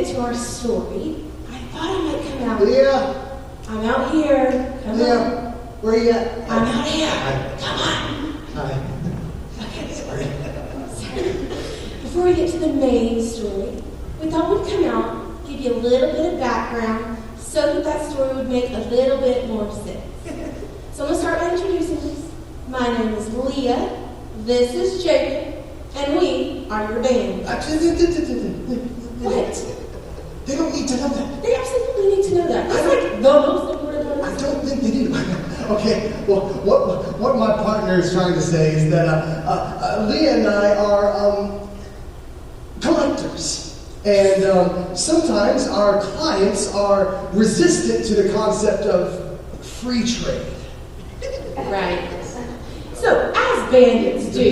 to our story, I thought I might come out. Leah? I'm out here. Come Leah, on. where are you at? I'm out here. Hi. Come on. Hi. Okay. Sorry. Before we get to the main story, we thought we'd come out, give you a little bit of background, so that story would make a little bit more sense. So I'm going to start by introducing us. My name is Leah, this is Jacob, and we are your band. What? They don't need to know that. They absolutely need to know that. It's like the most important one. I don't think they do. Okay, well, what my partner is trying to say is that Leah and I are collectors. And sometimes our clients are resistant to the concept of free trade. Right. So, as bandits do...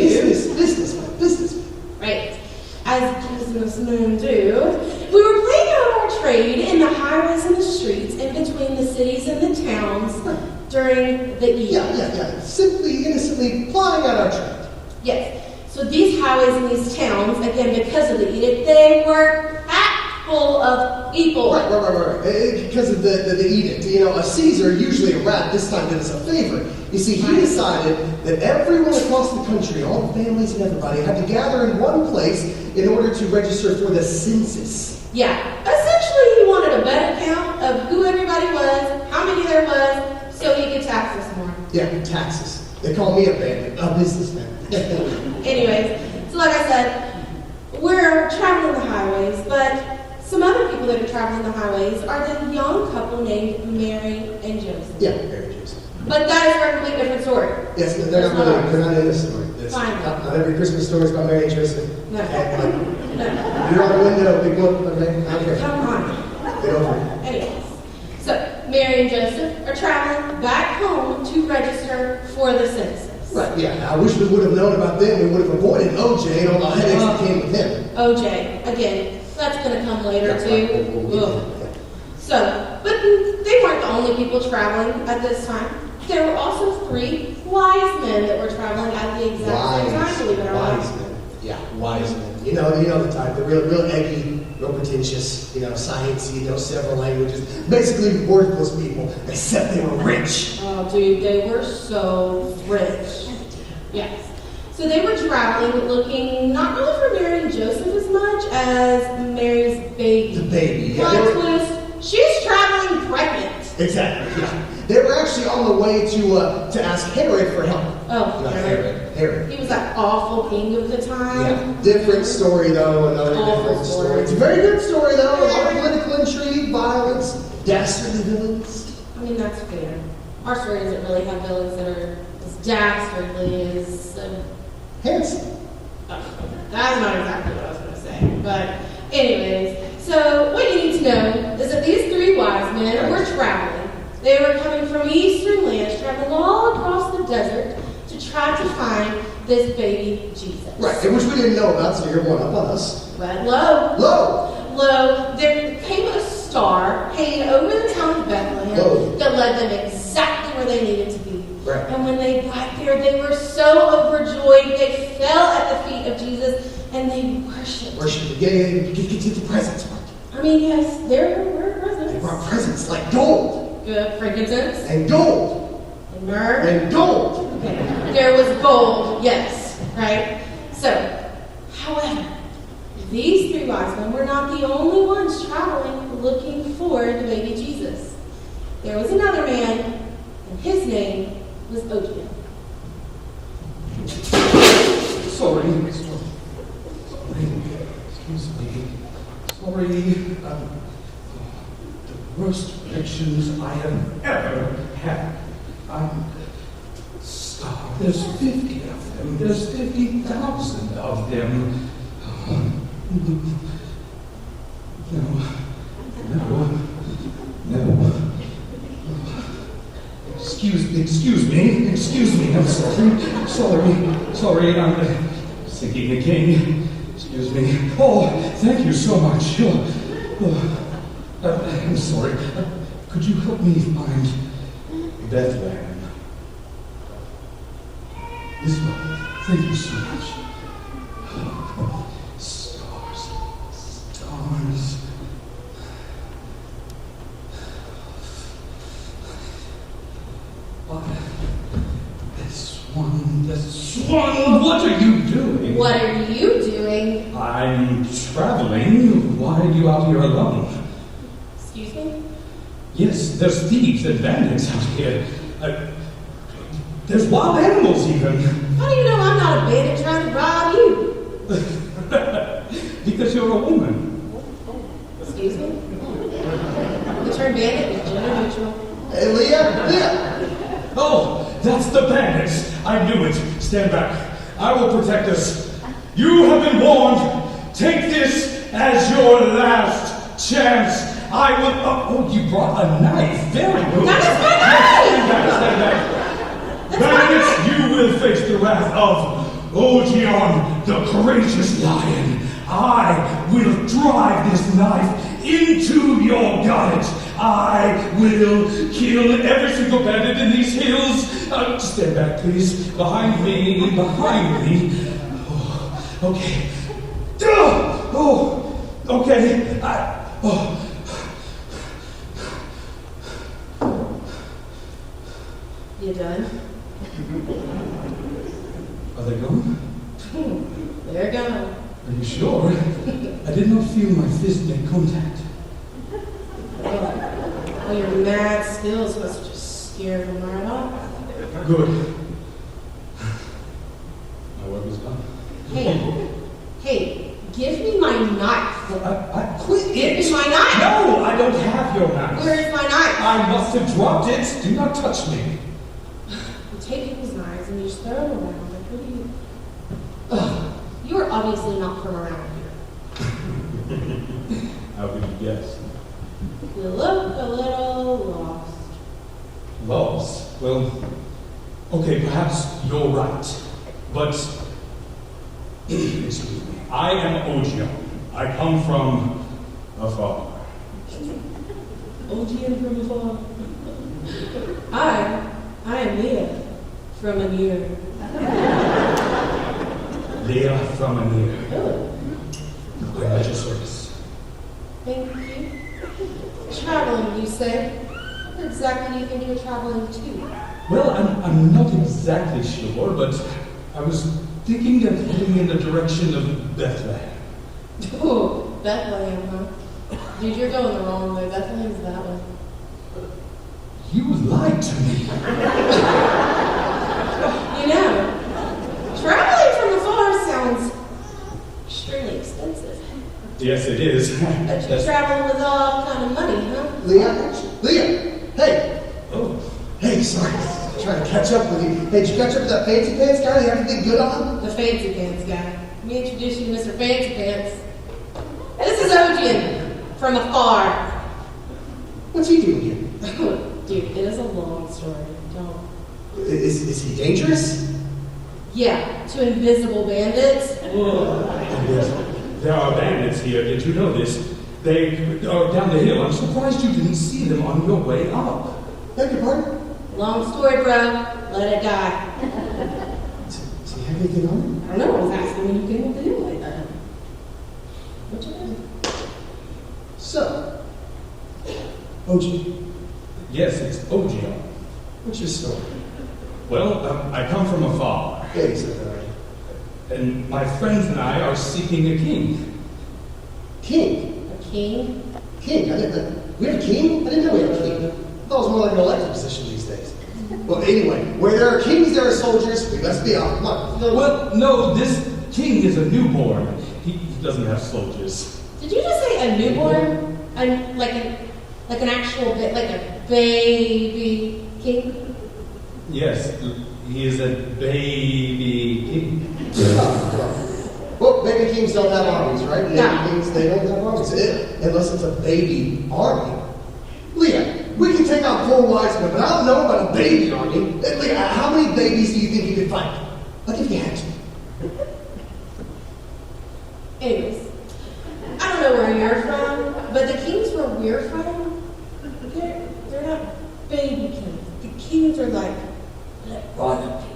Business. Right. As businessmen do, we were playing out our trade in the highways and the streets, in between the cities and the towns, during the evening. Yeah. Simply, innocently plying out our trade. Yes. So these highways and these towns, again, because of the edict, they were packed full of people. Right. Because of the edict. You know, a Caesar, usually a rat, this time did us a favor. You see, he decided that everyone across the country, all the families and everybody, had to gather in one place in order to register for the census. Yeah. Essentially, he wanted a better count of who everybody was, how many there was, so he could tax us more. Yeah, taxes. They call me a bandit, a businessman. Anyways, so like I said, we're traveling the highways, but some other people that are traveling the highways are the young couple named Mary and Joseph. Yeah, Mary and Joseph. But that is for a completely different story. Yes, they're not in this story. Fine. Not every Christmas story is about Mary and Joseph. No. No. You're on the window, big look, okay. Come on. Get over it. Anyways, so Mary and Joseph are traveling back home to register for the census. Right, yeah. I wish we would have known about them. We would have avoided OJ and all the headaches that came with him. OJ, again, that's going to come later too. Right. So, but they weren't the only people traveling at this time. There were also 3 wise men that were traveling at the exact same time, believe it or not. Wiseman. Yeah, Wiseman. You know the type. They're real eggy, real pretentious, sciencey, several languages. Basically worthless people, except they were rich. Oh, dude, they were so rich. Yes. So they were traveling, looking not really for Mary and Joseph as much as Mary's baby. The baby, yeah. Plot twist, she's traveling pregnant. Exactly, yeah. They were actually on the way to ask Herod for help. Oh, Not Herod. He was that awful king of the time. Yeah, different story though, another Awful different story. story. It's a very good story though, a lot of political intrigue, violence, dastardly villains. I mean, that's fair. Our story doesn't really have villains that are as dastardly as... Handsome. That's not exactly what I was going to say. But anyways, so what you need to know is that these 3 wise men were traveling. They were coming from eastern lands, traveling all across the desert to try to find this baby Jesus. Right, which we didn't know about, so you're one up on us. But lo, there came a star hanging over the town of Bethlehem that led them exactly where they needed to be. Right. And when they got there, they were so overjoyed, they fell at the feet of Jesus and they worshipped. Get the presents. I mean, yes, there were presents. They brought presents like gold. Good, frankincense. And gold. And myrrh. And gold. Okay, there was gold, yes, right? So, however, these 3 wise men were not the only ones traveling looking for the baby Jesus. There was another man, and his name was OJ. Sorry. Excuse me. Sorry. The worst predictions I have ever had. Stop. There's 50 of them. There's 50,000 of them. No. Excuse me. I'm sorry. I'm seeking the king. Excuse me. Oh, thank you so much. I'm sorry. Could you help me find Bethlehem? This way. Thank you so much. Stars. What are you doing? What are you doing? I'm traveling. Why are you out here alone? Excuse me? Yes, there's thieves and bandits out here. There's wild animals even. How do you know I'm not a bandit trying to rob you? Because you're a woman. Excuse me? The term bandit is gender neutral. Hey, Leah! Oh, that's the bandits. I knew it. Stand back. I will protect us. You have been warned. Take this as your last chance. I will. Oh, you brought a knife. Very good. That is my knife! Stand back. Bandits, you will face the wrath of Ogion, the courageous lion. I will drive this knife into your gut. I will kill every single bandit in these hills. Stand back, please. Behind me. Oh, okay. Okay. You done? Are they gone? They're gone. Are you sure? I did not feel my fist make contact. Well, your mad skills must have just scared them right off. Good. My work is done. Hey, give me my knife. I quit Give it. me my knife. No, I don't have your knife. Where is my knife? I must have dropped it. Do not touch me. You take people's knives and you just throw them around. Like, what do you? You are obviously not from around here. How could you guess? You look a little lost. Lost? Well, okay, perhaps you're right. But, excuse me, I am Ogion. I come from afar. Ogion from afar. I am Leah from a near. Leah from Anir. Oh, I'm at your service. thank you. Traveling, you say? Where exactly do you think you're traveling to? Well, I'm not exactly sure, but I was thinking of heading in the direction of Bethlehem. Oh, Bethlehem, huh? Dude, you're going the wrong way. Bethlehem's that way. You lied to me. You know, traveling from afar sounds extremely expensive. Yes, it is. But you're traveling with all kind of money, huh? Leah! Hey! Oh, Hey, sorry. Trying to catch up with you. Hey, did you catch up with that fancy pants guy? Everything good on him? The fancy pants guy. Let me introduce you to Mr. Fancy Pants. This is Ogion from afar. What's he doing here? Dude, it is a long story. Don't. Is he dangerous? Yeah, to invisible bandits. yes. There are bandits here. Did you know this? They are down the hill. I'm surprised you didn't see them on your way up. Beg your pardon? Long story, bro. Let it die. Does he have anything on him? I don't know. I was asking when you came up to do like that. What you doing? So, OG, Yes, it's Ogion. what's your story? Well, I come from afar, Yeah, you said that already. and my friends and I are seeking a king. King? A king? King? We have a king? I didn't know we had a king. I thought it was more like an elected position these days. Well, anyway, where there are kings, there are soldiers. We must be off. Come on. Well, no, this king is a newborn. He doesn't have soldiers. Did you just say a newborn? Like an actual like a baby king? Yes, he is a baby king. Well, baby kings don't have armies, right? Baby No. kings, they don't have armies. Unless it's a baby army. Leah, we can take out poor Wiseman, but I don't know about a baby army. Leah, how many babies do you think you could fight? Like if you had to. Anyways, I don't know where you're from, but the kings where we're from, they're not baby kings. The kings are like royalty.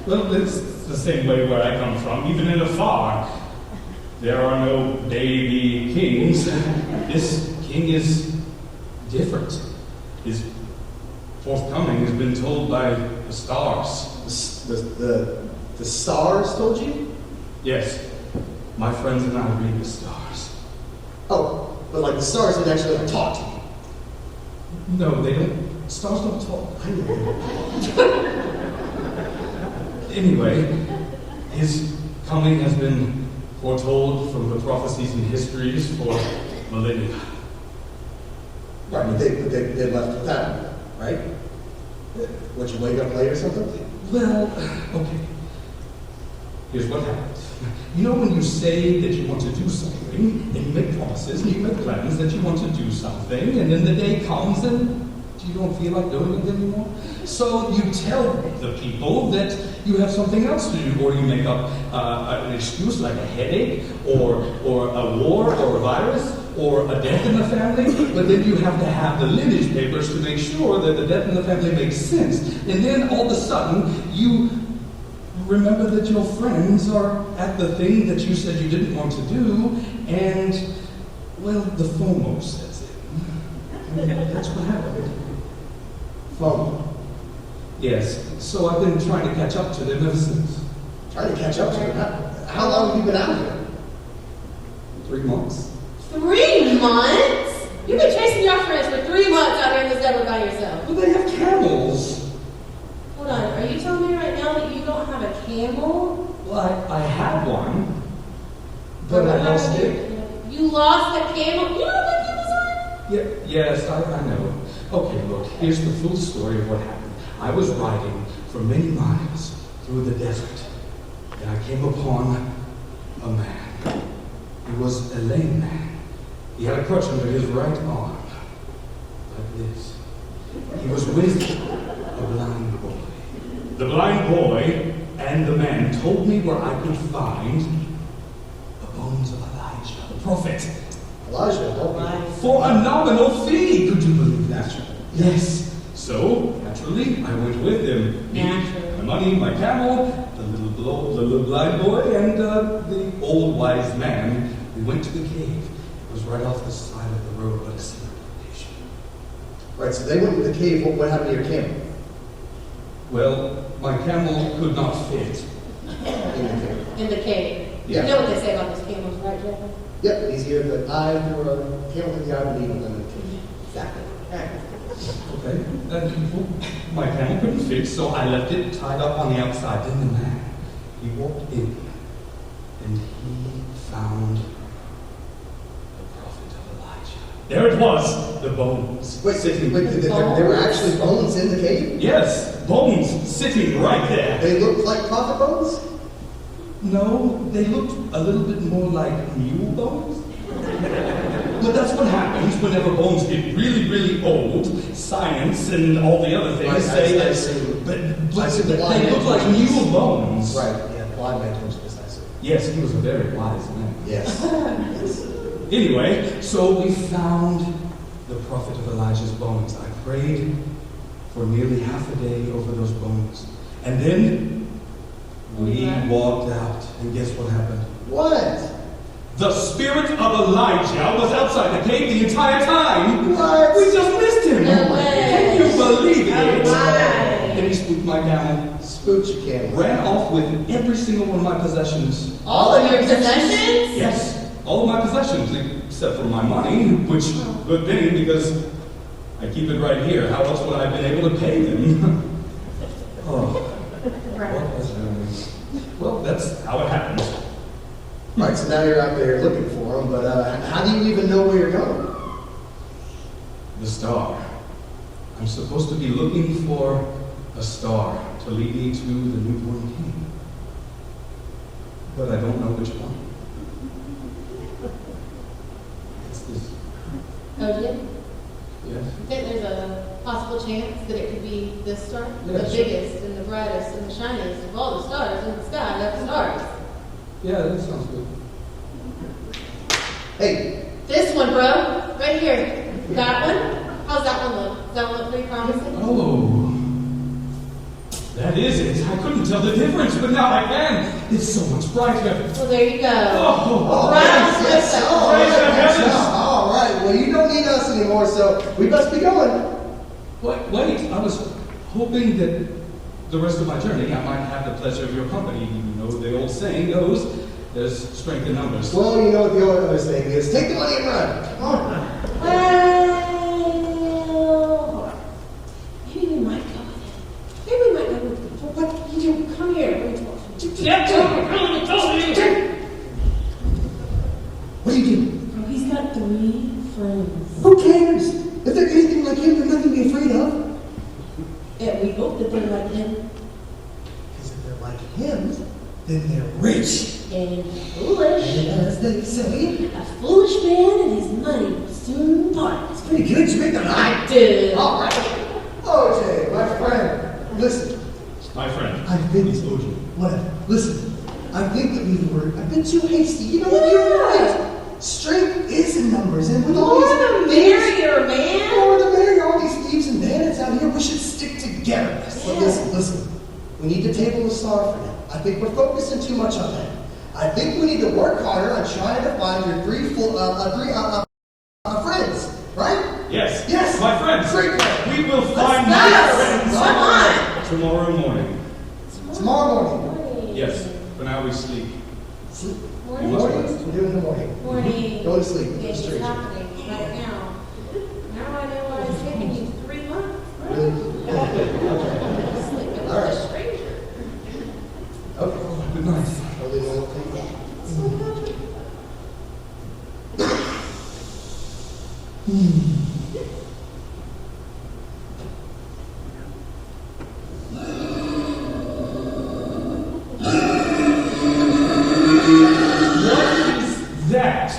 Well, it's the same way where I come from, even in afar. There are no baby kings. This king is different. His forthcoming has been told by the stars. The stars told you? Yes, my friends and I read the stars. Oh, but like the stars didn't actually like talk to you. No, they don't. Stars don't talk. I know. Anyway, his coming has been foretold from the prophecies and histories for millennia. Right, but they left without you, right? Would you wake up late or something? Well, okay. Here's what happens. You know when you say that you want to do something, and you make promises, and you make plans that you want to do something, and then the day comes and you don't feel like doing it anymore? So you tell the people that you have something else to do, or you make up an excuse like a headache, or a war, or a virus, or a death in the family, but then you have to have the lineage papers to make sure that the death in the family makes sense. And then all of a sudden, you remember that your friends are at the thing that you said you didn't want to do, and, well, the FOMO sets in. And that's what happened. FOMO. Yes, so I've been trying to catch up to them ever since. Trying to catch up to them? How long have you been out here? 3 months. 3 months? You've been chasing your friends for 3 months out here in this desert by yourself. But they have camels. Hold on, are you telling me right now that you don't have a camel? Well, I had one, but I lost it. You lost the camel? You know what camels are? Yeah, yes, I know. Okay, look, here's the full story of what happened. I was riding for many miles through the desert, and I came upon a man. He was a lame man. He had a crutch under his right arm, like this. He was with a blind boy. The blind boy and the man told me where I could find the bones of Elijah, the prophet. Elijah, help me. For a nominal fee, could you believe that? Yes. So, naturally, I went with him. Me, Naturally. my money, my camel, the little blind boy, and the old wise man. We went to the cave. It was right off the side of the road, but a secret location. Right, so they went to the cave. What happened to your camel? Well, my camel could not fit. In the cave. In the cave. Yeah. You know what they say about those camels, right, Jeff? Yep, easier the eye for a camel in the eye of a needle than the cave. Exactly. Right. Okay, my camel couldn't fit, so I left it tied up on the outside. Then the man, he walked in, and he found the prophet of Elijah. There it was, the bones. Wait, there were actually bones in the cave? Yes, bones sitting right there. They looked like prophet bones? No, they looked a little bit more like mule bones. But that's what happens whenever bones get really, really old. Science and all the other things Right, say I that. see. But I see the they blind look man like told you mule this. bones. Right, yeah, the blind man told you this, I see. Yes, he was a very wise man. Yes. Yes. Anyway, so we found the prophet of Elijah's bones. I prayed for nearly half a day over those bones. And then we walked out. And guess what happened? What? The spirit of Elijah was outside the cave the entire time. What? We just missed him. No way. Can you believe it? No way. And he spooked my camel, Spooked your camel. ran off with every single one of my possessions. All of your possessions? Yes, all of my possessions, except for my money, which, good thing, because I keep it right here. How else would I have been able to pay them? Oh, what was that? Well, that's how it happened. Right, so now you're out there looking for them, but how do you even know where you're going? The star. I'm supposed to be looking for a star to lead me to the newborn king. But I don't know which one. It's this. Oh, yeah? Yes. You think there's a possible chance that it could be this star? Yeah, The sure. biggest and the brightest and the shiniest of all the stars in the sky, that's stars. Yeah, that sounds good. Hey, This one, bro. Right here. That one? How's that one look? Does that one look pretty promising? Oh, that is it. I couldn't tell the difference, but now I can. It's so much brighter. Well, there you go. Oh, Right. yes, yes. Oh, Praise the yes, heavens. all right. Well, you don't need us anymore, so we must be going. wait, I was hoping that the rest of my journey, I might have the pleasure of your company. You know the old saying goes, there's strength in numbers. Well, you know what the other saying is, take the money and run. Come on. Well, hold on. Maybe we might go with him. Maybe we might go with him. What you do? Come here. Let me talk to you. What do you do? Oh, he's got 3 friends. Who cares? If they're anything like him, they're nothing to be afraid of. Yeah, we hope that they're like him. Because if they're like him, then they're rich. And foolish. And as they say, A foolish man and his money will soon part. it's pretty good. You make them I did. All right. OJ, my friend, listen. My friend. I've been OJ. Whatever. Listen. I think that we were a bit too hasty. You know what? You're right. Strength is in numbers, and with all More these the merrier, man. more the merrier. All these thieves and bandits out here, we should stick together. But Yeah. listen. We need to table the star for now. I think we're focusing too much on that. I think we need to work harder on trying to find your three friends, right? Yes. Yes. My friends. Great friend. We will find go. your friends Come on. tomorrow morning. Tomorrow morning. Yes. For now we sleep. Sleep. You must Morning? rest. We do it in the morning. Morning. Go to sleep. It's Straight. happening right now. Now I know why it's taking you 3 months. Really? Sleeping with All right. a stranger. Okay. Good night. I'll leave it all to you. What is that?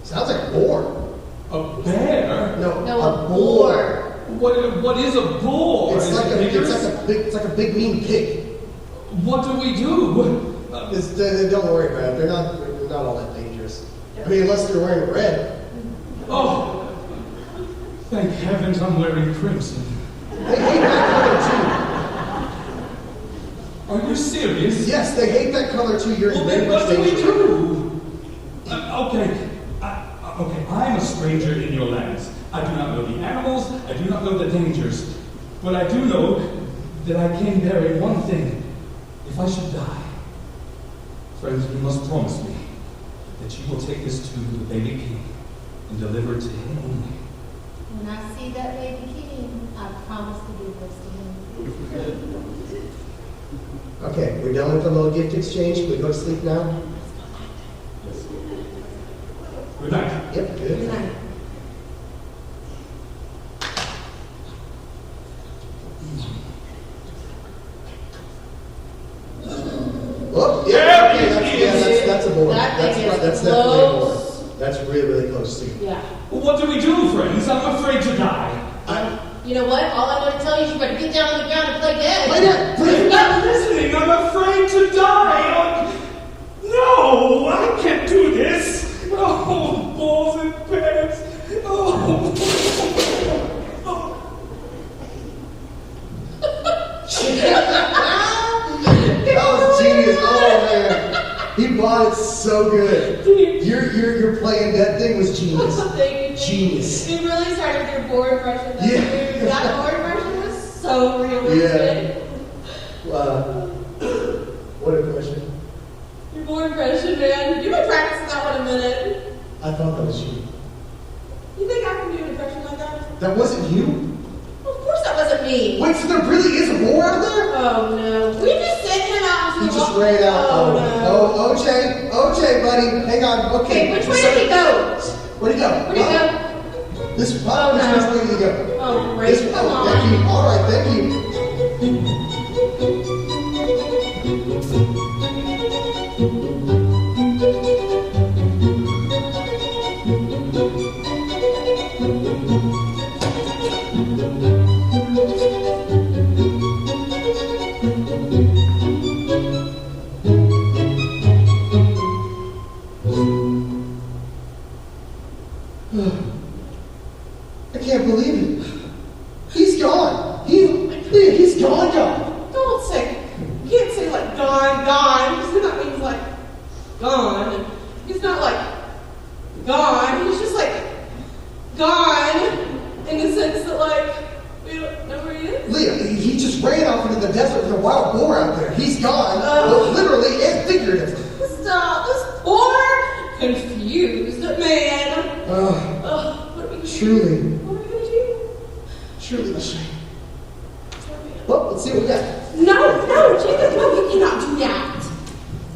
Sounds like a boar. A bear? No, No, a boar. What is a boar? It's Is like it a dangerous? it's like a big mean pig. What do we do? Don't worry about it. They're not all that dangerous. I mean, unless they're wearing red. Oh, thank heavens I'm wearing crimson. They hate that color Are you serious? too. Yes, they hate that color too. You're Well, in very then much what do we danger. do? Okay, I am a stranger in your lands. I do not know the animals, I do not know the dangers. But I do know that I came bearing one thing. If I should die, friends, you must promise me that you will take this to the baby king and deliver it to him only. When I see that baby king, I promise to give this to him. Okay, we're done with the little gift exchange. Can we go to sleep now? Good night. Yep, good. Good night. Oh, There yeah, okay, it that's a boar. That That's thing right, is that's definitely a boar. close. That's really, really close to you. Yeah. What do we do, friends? I'm afraid to die. You know what? All I want to tell you is you better get down on the ground and play dead. Play dead! Play You're dead! not listening. I'm afraid to die. No, I can't do this. Oh, balls and pants. Oh. That was genius. Oh man, he bought it so good. Your playing dead thing was genius. Thank you. Genius. You really started with your board impression. That's Yeah. weird. That board impression was so realistic. What a question. Your board impression, man. You've been practicing that one a minute. I thought that was you. You think I can do an impression like that? That wasn't you? Well, of course that wasn't me. Wait, so there really is a boar out there? Oh no. We just sent him out He and we just walked- ran out. Oh no. Oh, OJ, buddy, hang on. Okay. Okay, which way did he go? Where'd he go? Where'd he go? This Oh, this no. way did he go? Oh, great. This Come on. Thank you. All right, thank you. I can't believe it. He's gone. He's gone. Don't say, you can't say like gone, because then that means like gone. He's not like gone, he's just like gone in the sense that like, we don't know where he is. Leah, he just ran off into the desert there's a wild boar out there. He's gone, literally and figuratively. Stop, this poor, confused man. What are we gonna Truly, do? What are we gonna do? truly a shame. Well, let's see what we got. No, Jesus, no, you cannot do that.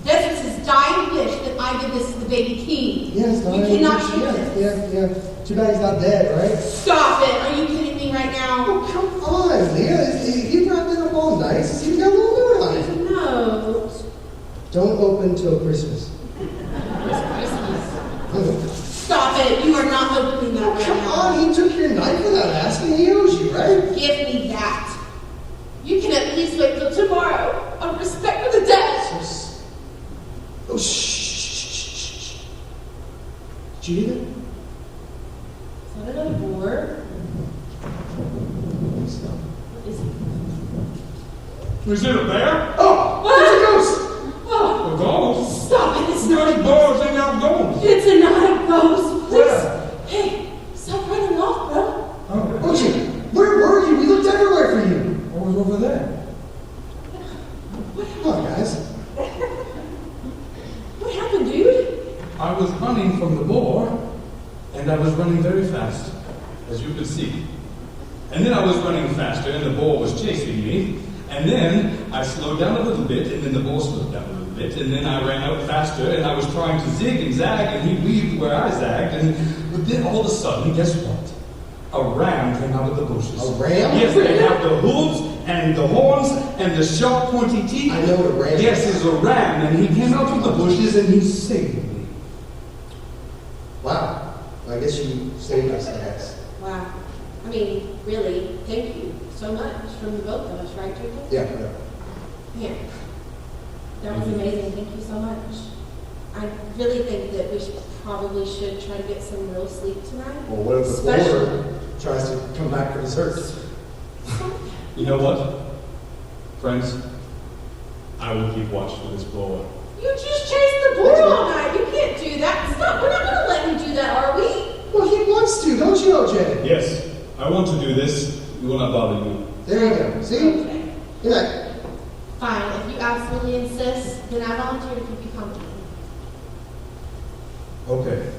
This is his dying wish that I give this to the baby king. Yes, You cannot do this. Yeah. Too bad he's not dead, right? Stop it. Are you kidding me right now? Oh, come on, Leah. He wrapped it up all nice. He's got a little note on it. No. Don't open till Christmas. Stop it. You are not opening that right Come now. on, he took your knife without asking. He owes you, right? Give me that. You can at least wait till tomorrow. Out of respect for the dead. Oh, shh. Did you hear that? Is that another boar? Stop. What is it? Is it a bear? Oh, it's a ghost. Oh, A ghost? stop it. It's not a There's ghost. birds ain't out ghosts. It's not a ghost. Please. Where? Hey, stop running off, bro. Oh, Ochi, where were you? We looked everywhere for you. I was over there. Come on, guys. What happened, dude? I was running from the boar, and I was running very fast, as you could see. And then I was running faster, and the boar was chasing me. And then I slowed down a little bit, and then the boar slowed down a little bit, and then I ran out faster, and I was trying to zig and zag, and he weaved where I zagged, but then all of a sudden, guess what? A ram came out of the bushes. A ram? Yes, they have the hooves and the horns and the sharp pointy teeth. I know what a ram is. Yes, it's a ram, and he came out of the bushes and he saved me. Wow. I guess you saved us, I guess. Wow. I mean, really, thank you so much from the both of us, right, Jacob? Yeah. Man, that was amazing. Thank you so much. I really think that we probably should try to get some real sleep tonight. Well, what if the Especially- boar tries to come back for dessert? You know what? Friends, I will keep watch for this boar. You just chased the boar all night. You can't do that. Stop. We're not going to let him do that, are we? Well, he wants to, don't you, OJ? Yes, I want to do this. We will not bother you. There you go. See? Okay. Good night. Fine. If you absolutely insist, then I volunteer to keep you company. Okay.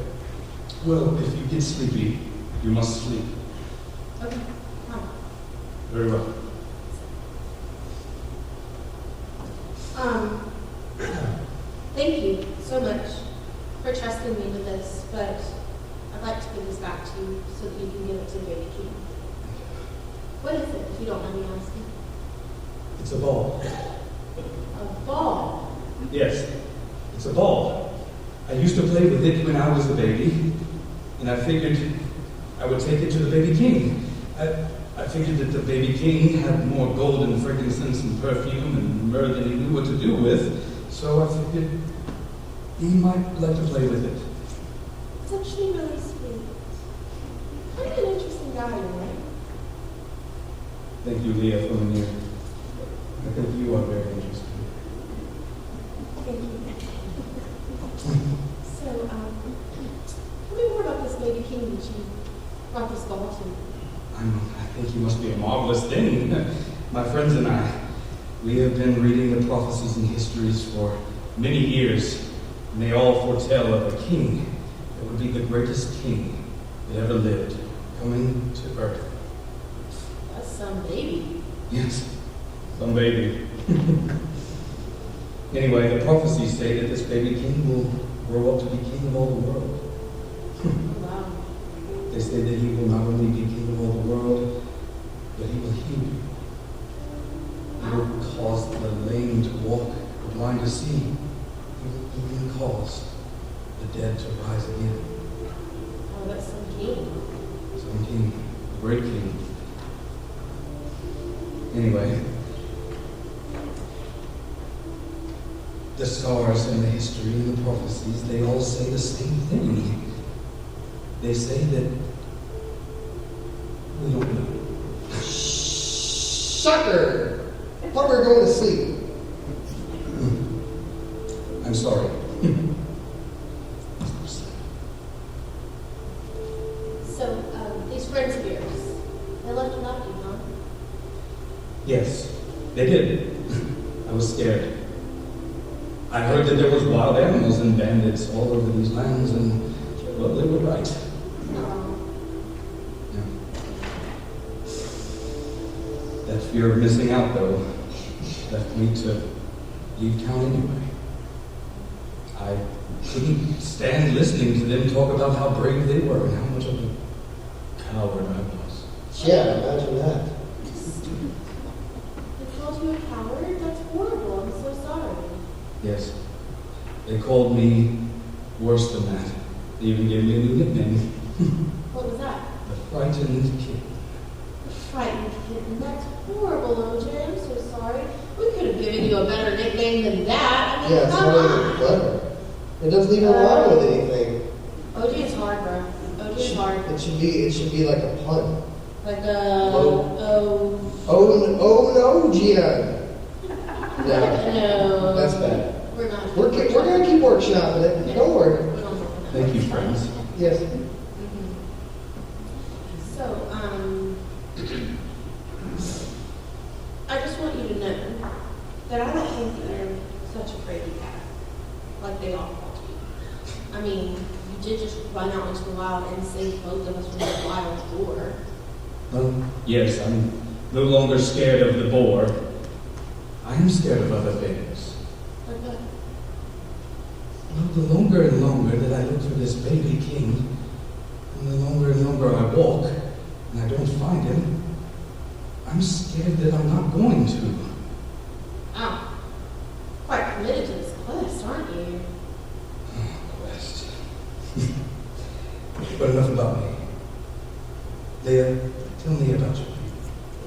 Well, if you get sleepy, you must sleep. Okay. Fine. Very well. Thank you so much for trusting me with this, but I'd like to give this back to you so that you can give it to the baby king. What is it, if you don't mind me asking? It's a ball. A ball. Yes, it's a ball. I used to play with it when I was a baby, and I figured I would take it to the baby king. I figured that the baby king had more gold and frankincense and perfume and myrrh than he knew what to do with, so I figured he might like to play with it. It's actually really sweet. Kind of an interesting guy, right? Thank you, Leah, for the news. I think you are very interesting. Thank you. So, tell me more about this baby king that you brought this ball to. I think he must be a marvelous thing. My friends and I, we have been reading the prophecies and histories for many years, and they all foretell of a king that would be the greatest king that ever lived, coming to earth. That's some baby. Yes, some baby. Anyway, the prophecies say that this baby king will grow up to be king of all the world. Wow. They say that he will not only be king of all the world, but he will heal you. He will cause the lame to walk, the blind to see. He will even cause the dead to rise again. Oh, that's some king. Some king, a great king. Anyway, the stars and the history and the prophecies, they all say the same thing. They say that we don't know. Sucker! Thought we were going to sleep. I'm sorry. So, these friends of yours, they left without you, huh? Yes, they did. I was scared. I heard that there was wild animals and bandits all over these lands, and, well, they were right. Yeah. That fear of missing out, though, left me to leave town anyway. I couldn't stand listening to them talk about how brave they were and how much of a coward I was. Yeah, imagine that. They called you a coward? That's horrible. I'm so sorry. Yes, they called me worse than that. They even gave me a new nickname, What was that? the Frightened Kid. The frightened kitten. That's horrible, OJ. I'm so sorry. We could have given you a better nickname than that. I mean, Yeah, it's come not on. even clever. It doesn't even rhyme with anything. OJ is hard, bro. OJ is hard. It should be like a pun. Like Oh no, Gian. No, No. that's bad. We're not. We're gonna keep workshopping it. Don't worry. We don't work on that. Thank you, friends. Yes. So, I just want you to know that I don't think you're such a crazy cat, like they all called you. I mean, you did just run out into the wild and save both of us from the wild boar. Yes, I'm no longer scared of the boar. I am scared of other things. Like what? Well, the longer and longer that I look for this baby king, and the longer and longer I walk, and I don't find him, I'm scared that I'm not going to. Oh, quite committed to this quest, aren't you? Quest. But enough about me. Leah, tell me about you.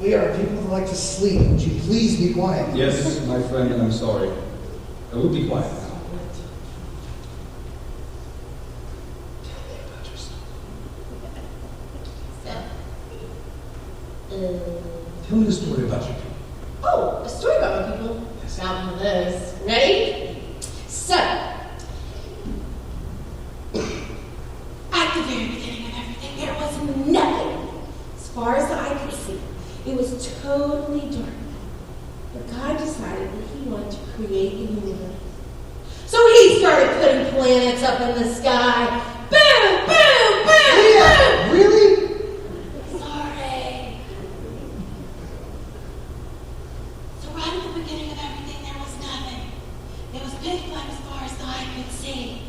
We are people that like to sleep. Would you please be quiet? Yes, my friend, and I'm sorry. I will be quiet now. Tell me about yourself. Tell me a story about you. Oh, a story about my people? Yes. Now for this. Ready? So, at the very beginning of everything, there was nothing. As far as the eye could see, it was totally dark. But God decided that He wanted to create a universe. So He started putting planets up in the sky. Boom, boom, boom, Leah, really? boom. Sorry. So right at the beginning of everything, there was nothing. It was pitch black as far as the eye could see.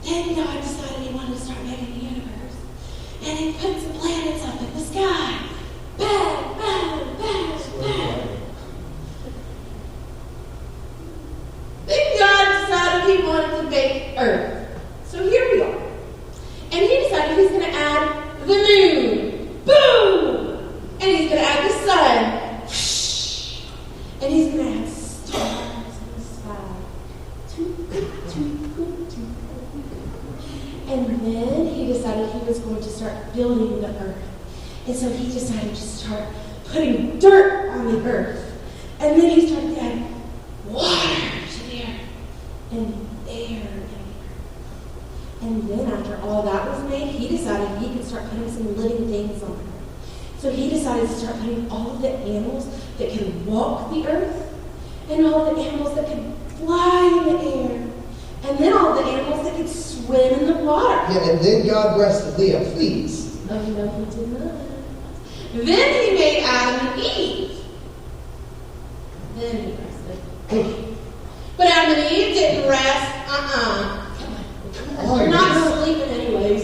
Then God decided He wanted to start making the universe. And He put some planets up in the sky. Bang, bang, bang, bang. Then God decided He wanted to make Earth. So here we are. And He decided He's going to add the moon. Boom! And He's going to add the sun. Whoosh! And He's going to add stars in the sky. Twinkle, twinkle, twinkle. And then He decided He was going to start building the Earth. And so He decided to start putting dirt on the Earth. And then He started to add water to the Earth. And air in the Earth. And then after all that was made, He decided He could start putting some living things on Earth. So He decided to start putting all of the animals that can walk the Earth. And all the animals that can fly in the air. And then all the animals that could swim in the water. Yeah, and then God rested. Leah, please. Oh, no, He did not. Then He made Adam and Eve. Then He rested. But Adam and Eve didn't rest. Oh, You're not yes. sleeping anyways.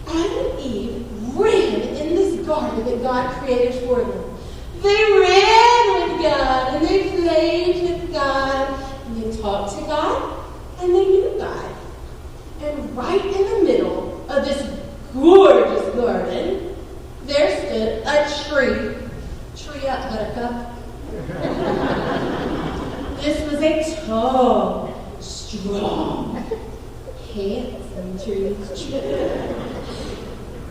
Adam and Eve ran in this garden that God created for them. They ran with God, and they played with God, and they talked to God, and they knew God. And right in the middle of this gorgeous garden, there stood a tree. Tree up, buttercup. This was a tall, strong, handsome tree.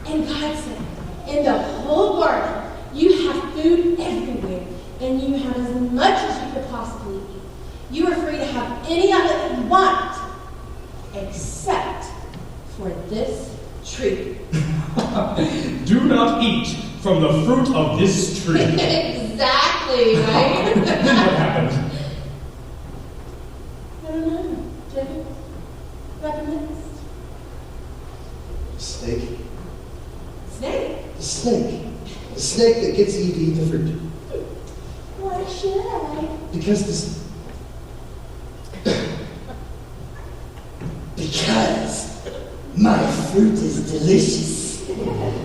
And God said, in the whole garden, you have food everywhere, and you have as much as you could possibly eat. You are free to have any of it you want, except for this tree. Do not eat from the fruit of this tree. Exactly, right? Then what happened? The snake. The snake that gets Eve to eat the fruit. Why should I? Because this. Because my fruit is delicious.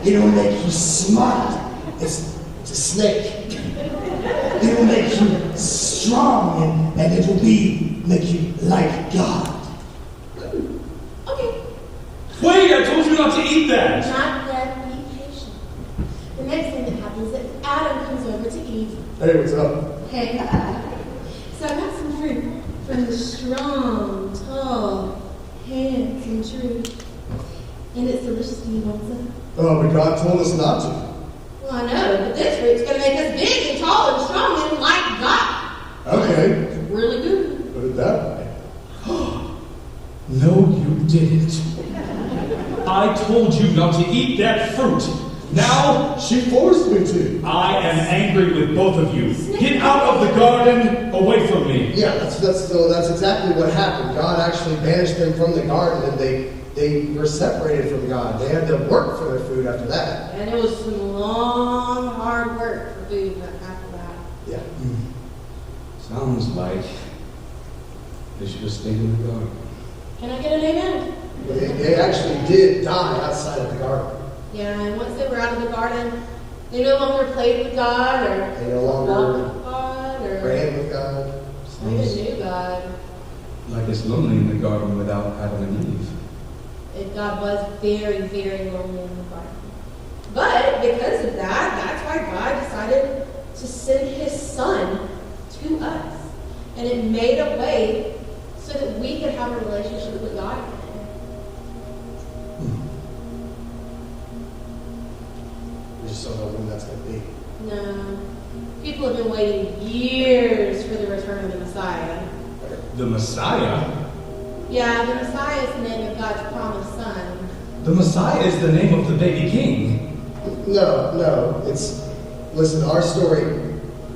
It'll make you smart. It's a snake. It'll make you strong and it'll make you like God. Okay. Wait, I told you not to eat that! Not yet. Be patient. The next thing that happens is that Adam comes over to Eve. Hey, what's up? Hey. So I got some fruit from the strong, tall, handsome tree. And it's delicious. Do you want some? Oh, but God told us not to. Well, I know, but this fruit's going to make us big and tall and strong and like God. Okay. It's really good. Put it that way. No, you didn't. I told you not to eat that fruit. Now, She forced me to. I am angry with both of you. Get out of the garden, away from me. Yeah, that's exactly what happened. God actually banished them from the garden, and they were separated from God. They had to work for their food after that. And it was some long, hard work for food after that. Yeah. Sounds like they should have stayed in the garden. Can I get an amen? They actually did die outside of the garden. Yeah, and once they were out of the garden, they no longer played with God or They no walked longer with God or ran with God. even knew God. Like it's lonely in the garden without Adam and Eve. And God was very, very lonely in the garden. But because of that, that's why God decided to send his son to us. And it made a way so that we could have a relationship with God again. We just don't know when that's going to be. No. People have been waiting years for the return of the Messiah. The Messiah? Yeah, the Messiah is the name of God's promised son. The Messiah is the name of the baby king. No. Listen, our story,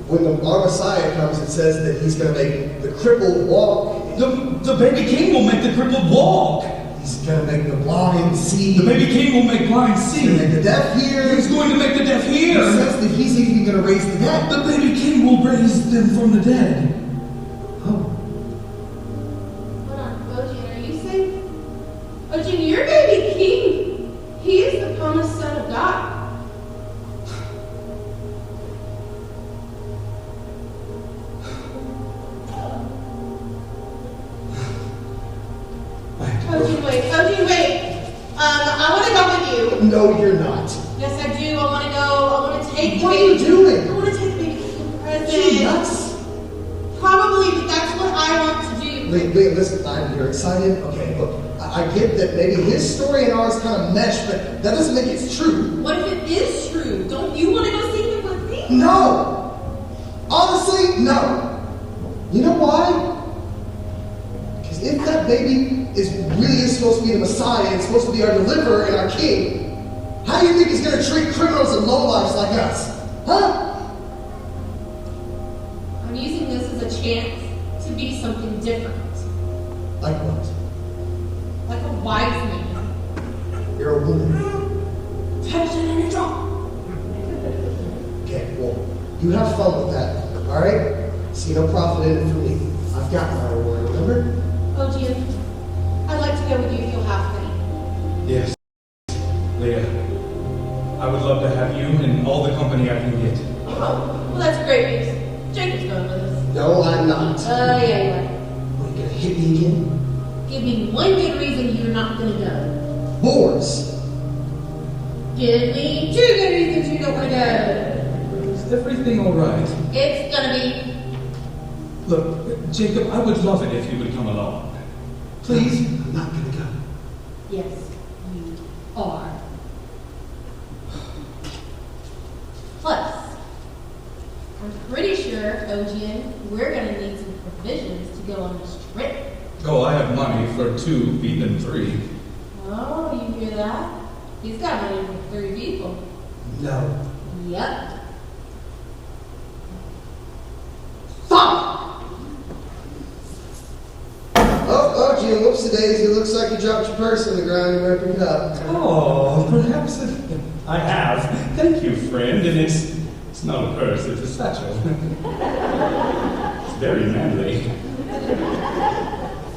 when our Messiah comes, it says that he's going to make the crippled walk. The baby king will make the crippled walk. He's going to make the blind see. The baby king will make blind He's see. going to make the deaf hear. He's going to make the deaf It hear. says that he's even going to raise the dead. The baby king will raise them from the dead. Oh. Hold on, Ojin, are you saying? Ojin, your baby king, he is the promised son of God. Ojin, wait. I want to go with you. No, you're not. Yes, I do. I want to go. I want to take the What are you baby. doing? I want to take the baby king Are you present. nuts? Probably, but that's what I want to do. Wait, listen, you're excited? Okay, look, I get that maybe his story and ours kind of mesh, but that doesn't make it true. What if it is true? Don't you want to go see him with me? No! Honestly, no. You know why? Because if that baby really is supposed to be the Messiah and supposed to be our deliverer and our king, how do you think he's going to treat criminals and lowlifes like us? Huh? I'm using this as a chance to be something different. Like what? Like a wise man. You're a woman. Tension and a drop. Okay, well, you have fun with that, all right? See no profit in it for me. I've got my reward, remember? Oh, Jim, I'd like to go with you if you'll have me. Yes. Leah, I would love to have you and all the company I can get. Oh, well, that's great news. Jacob's going with us. No, I'm not. Yeah, you are. What, you gonna hit me again? Give me one good reason you're not going to go. Boars. Give me two good reasons you don't want to go. Is everything all right? It's going to be. Look, Jacob, I would love it if you would come along. Please? I'm not gonna go. Yes, you are. Plus, I'm pretty sure, Ojian, we're going to need some provisions to go on this trip. Oh, I have money for 2, even 3. Oh, you hear that? He's got money for 3 people. No. Yep. Fuck! Oh, you, whoopsie-daisy, looks like you dropped your purse on the ground. You better pick it up. Oh, perhaps I have. Thank you, friend. And it's not a purse, it's a satchel. It's very manly.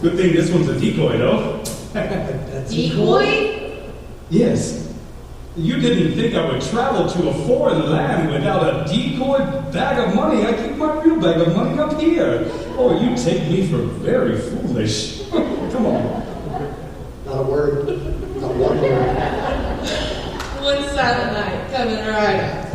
Good thing this one's a decoy, though. Decoy? Yes. You didn't think I would travel to a foreign land without a decoy bag of money. I keep my real bag of money up here. Oh, you take me for very foolish. Come on. Not a word. Not one word. One silent night coming right up.